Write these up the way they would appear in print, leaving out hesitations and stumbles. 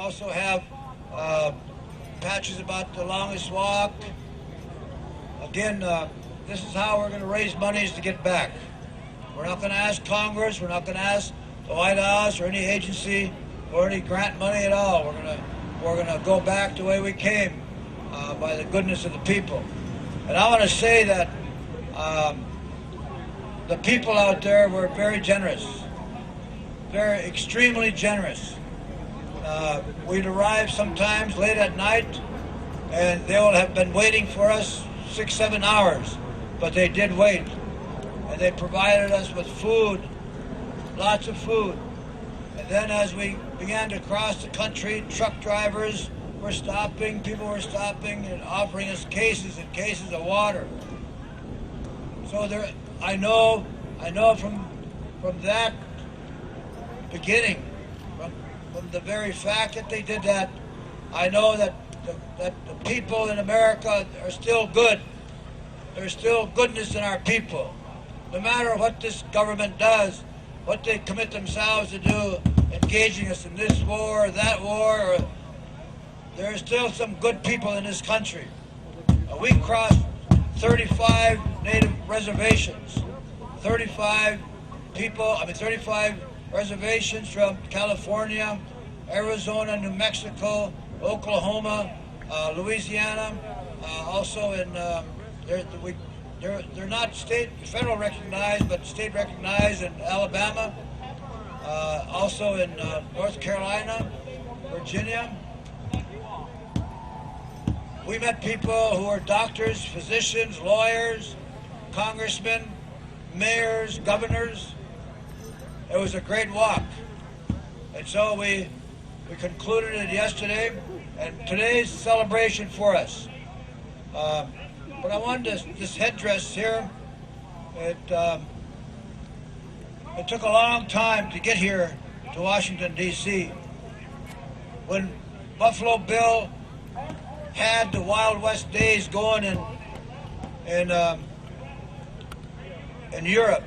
also have patches about the longest walk. Again, this is how we're going to raise monies to get back. We're not going to ask Congress, we're not going to ask the White House or any agency for any grant money at all. We're going to go back the way we came, by the goodness of the people. And I want to say that the people out there were very generous, very extremely generous. We'd arrive sometimes late at night, and they will have been waiting for us 6-7 hours, but they did wait. And they provided us with food, lots of food. And then as we began to cross the country, truck drivers were stopping, people were stopping and offering us cases and cases of water. So there, I know from that beginning, from the very fact that they did that, I know that the people in America are still good. There's still goodness in our people. No matter what this government does, what they commit themselves to do, engaging us in this war or that war, there are still some good people in this country. We crossed 35 native reservations, 35 reservations from California, Arizona, New Mexico, Oklahoma, Louisiana, also in, they're not federal recognized, but state recognized in Alabama, also in North Carolina, Virginia. We met people who are doctors, physicians, lawyers, congressmen, mayors, governors. It was a great walk. And so we concluded it yesterday, and today's celebration for us. But I wanted this headdress here, it took a long time to get here to Washington, D.C. When Buffalo Bill had the Wild West days going in Europe,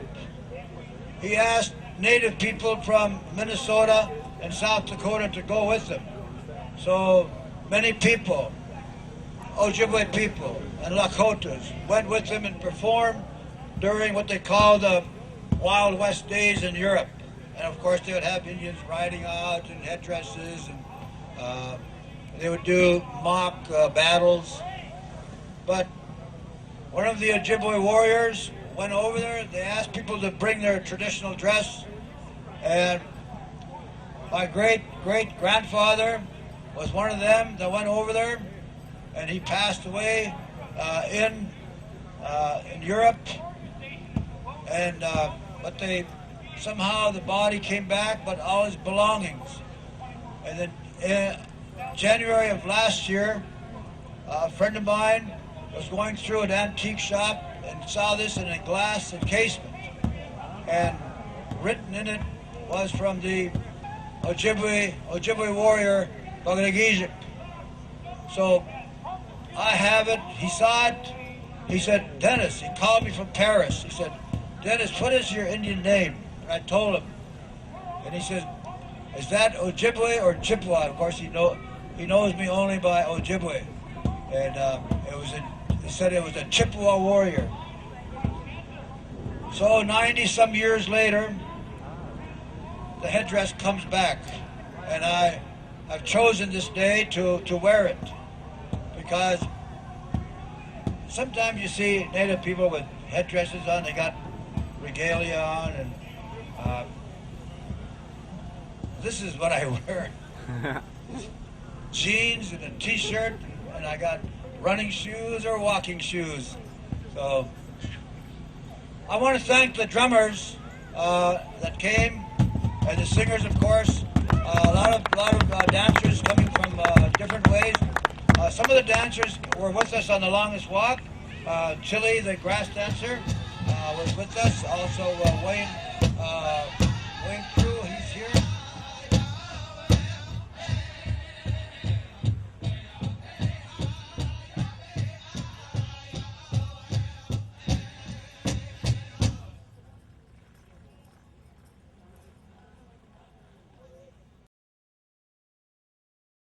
he asked Native people from Minnesota and South Dakota to go with him. So many people, Ojibwa people and Lakotas, went with him and performed during what they call the Wild West days in Europe. And of course they would have Indians riding out in headdresses, and they would do mock battles. But one of the Ojibwa warriors went over there. They asked people to bring their traditional dress, and my great-great-grandfather was one of them that went over there, and he passed away in Europe. And but somehow the body came back, but all his belongings. And then in January of last year, a friend of mine was going through an antique shop and saw this in a glass encasement, and written in it was from the Ojibwe warrior Bagdagijik. So I have it. He saw it. He said, "Dennis," he called me from Paris. He said, "Dennis, what is your Indian name?" And I told him, and he said, "Is that Ojibwe or Chippewa?" Of course, he knows me only by Ojibwe, and he said it was a Chippewa warrior. So 90-some years later, the headdress comes back, and I've chosen this day to wear it, because sometimes you see Native people with headdresses on, they got regalia on, and this is what I wear. Jeans and a t-shirt, and I got running shoes or walking shoes. So I want to thank the drummers that came, and the singers, of course. A lot of dancers coming from different ways. Some of the dancers were with us on the longest walk. Chili, the grass dancer, was with us. Also, Wayne